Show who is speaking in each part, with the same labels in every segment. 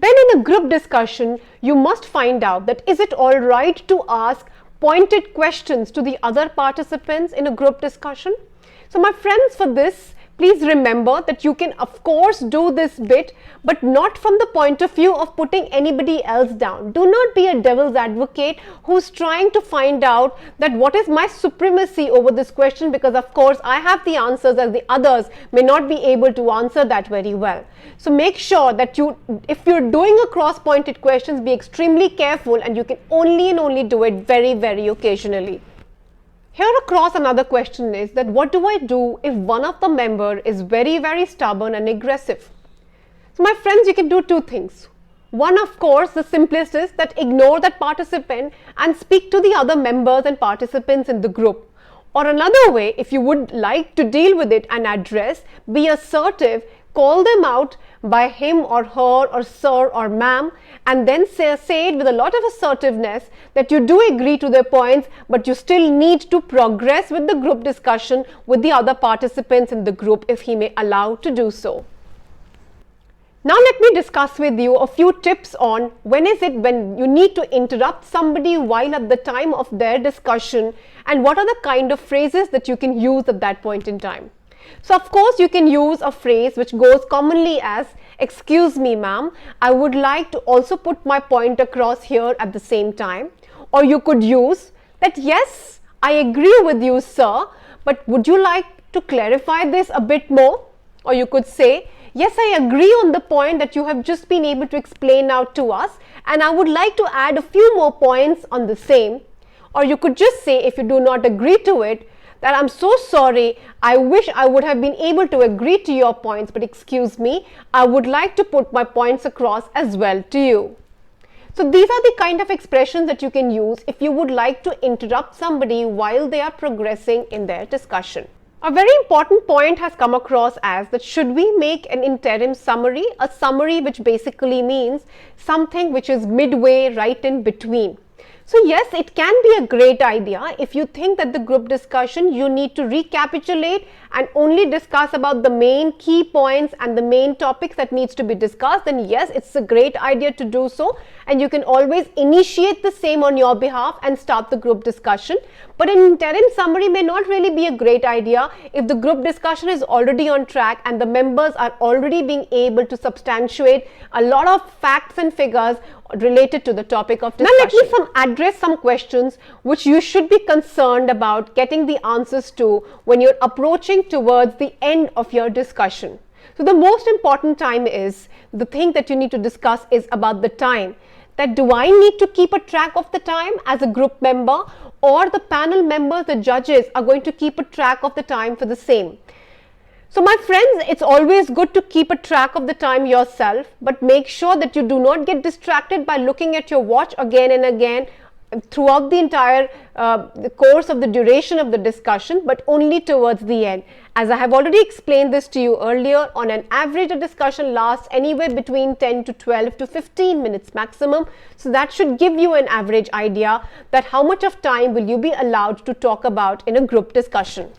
Speaker 1: Then in a group discussion, you must find out that is it all right to ask pointed questions to the other participants in a group discussion? So my friends, for this, please remember that you can of course do this bit, but not from the point of view of putting anybody else down. Do not be a devil's advocate who's trying to find out that what is my supremacy over this question, because of course I have the answers as the others may not be able to answer that very well. So make sure that if you're doing a cross-pointed questions, be extremely careful, and you can only and only do it very, very occasionally. Here across another question is that what do I do if one of the member is very, very stubborn and aggressive? So my friends, you can do two things. One, of course, the simplest is that ignore that participant and speak to the other members and participants in the group. Or another way, if you would like to deal with it and address, be assertive, call them out by him or her or sir or ma'am, and then say it with a lot of assertiveness that you do agree to their points, but you still need to progress with the group discussion with the other participants in the group if he may allow to do so. Now let me discuss with you a few tips on when you need to interrupt somebody while at the time of their discussion, and what are the kind of phrases that you can use at that point in time. So of course you can use a phrase which goes commonly as, "Excuse me ma'am, I would like to also put my point across here at the same time." Or you could use that, "Yes, I agree with you sir, but would you like to clarify this a bit more?" Or you could say, "Yes, I agree on the point that you have just been able to explain out to us, and I would like to add a few more points on the same." Or you could just say, if you do not agree to it, that "I'm so sorry, I wish I would have been able to agree to your points, but excuse me, I would like to put my points across as well to you." So these are the kind of expressions that you can use if you would like to interrupt somebody while they are progressing in their discussion. A very important point has come across as that should we make an interim summary, a summary which basically means something which is midway, right in between. So yes, it can be a great idea if you think that the group discussion you need to recapitulate and only discuss about the main key points and the main topics that needs to be discussed, then yes, it's a great idea to do so, and you can always initiate the same on your behalf and start the group discussion. But an interim summary may not really be a great idea if the group discussion is already on track and the members are already being able to substantiate a lot of facts and figures related to the topic of discussion. Now let me address some questions which you should be concerned about getting the answers to when you're approaching towards the end of your discussion. So the most important time is, the thing that you need to discuss is about the time. That do I need to keep a track of the time as a group member, or the panel members, the judges, are going to keep a track of the time for the same? So my friends, it's always good to keep a track of the time yourself, but make sure that you do not get distracted by looking at your watch again and again throughout the entire the course of the duration of the discussion, but only towards the end. As I have already explained this to you earlier, on an average a discussion lasts anywhere between 10 to 12 to 15 minutes maximum. So that should give you an average idea that how much of time will you be allowed to talk about in a group discussion.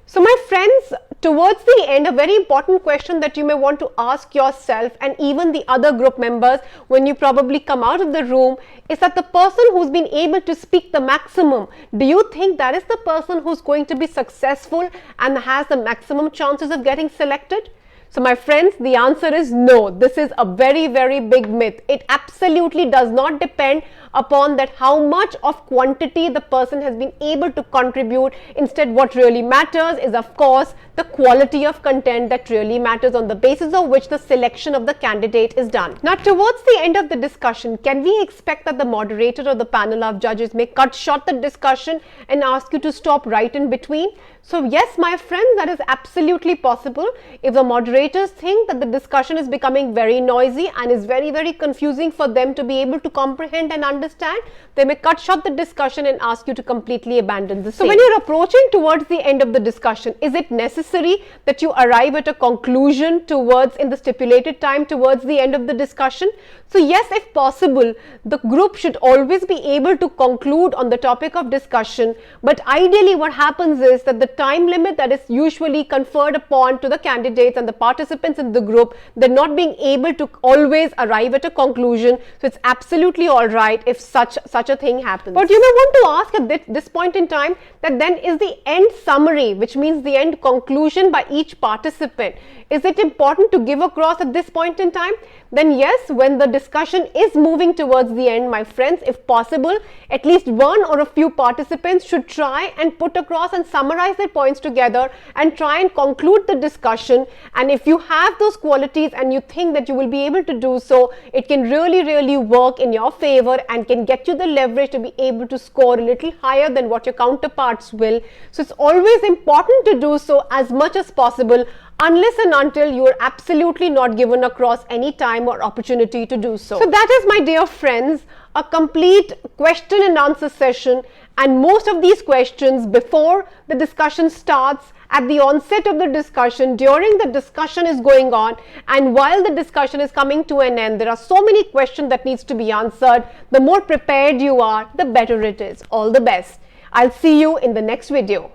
Speaker 1: So my friends, towards the end, a very important question that you may want to ask yourself and even the other group members when you probably come out of the room is that the person who's been able to speak the maximum, do you think that is the person who's going to be successful and has the maximum chances of getting selected? So my friends, the answer is no. This is a very, very big myth. It absolutely does not depend upon that how much of quantity the person has been able to contribute. Instead, what really matters is, of course, the quality of content that really matters, on the basis of which the selection of the candidate is done. Now, towards the end of the discussion, can we expect that the moderator or the panel of judges may cut short the discussion and ask you to stop right in between? So yes, my friends, that is absolutely possible. If the moderators think that the discussion is becoming very noisy and is very, very confusing for them to be able to comprehend and understand, they may cut short the discussion and ask you to completely abandon the same. So when you're approaching towards the end of the discussion, is it necessary that you arrive at a conclusion towards in the stipulated time towards the end of the discussion? So yes, if possible, the group should always be able to conclude on the topic of discussion, but ideally what happens is that the time limit that is usually conferred upon to the candidates and the participants in the group, they're not being able to always arrive at a conclusion. So it's absolutely all right if such a thing happens. But you may want to ask at this point in time that then is the end summary, which means the end conclusion by each participant, is it important to give across at this point in time? Then yes, when the discussion is moving towards the end, my friends, if possible, at least one or a few participants should try and put across and summarize their points together and try and conclude the discussion. And if you have those qualities and you think that you will be able to do so, it can really work in your favor and can get you the leverage to be able to score a little higher than what your counterparts will. So it's always important to do so as much as possible, unless and until you are absolutely not given across any time or opportunity to do so. So that is, my dear friends, a complete question and answer session, and most of these questions before the discussion starts, at the onset of the discussion, during the discussion is going on, and while the discussion is coming to an end, there are so many questions that needs to be answered. The more prepared you are, the better it is. All the best. I'll see you in the next video.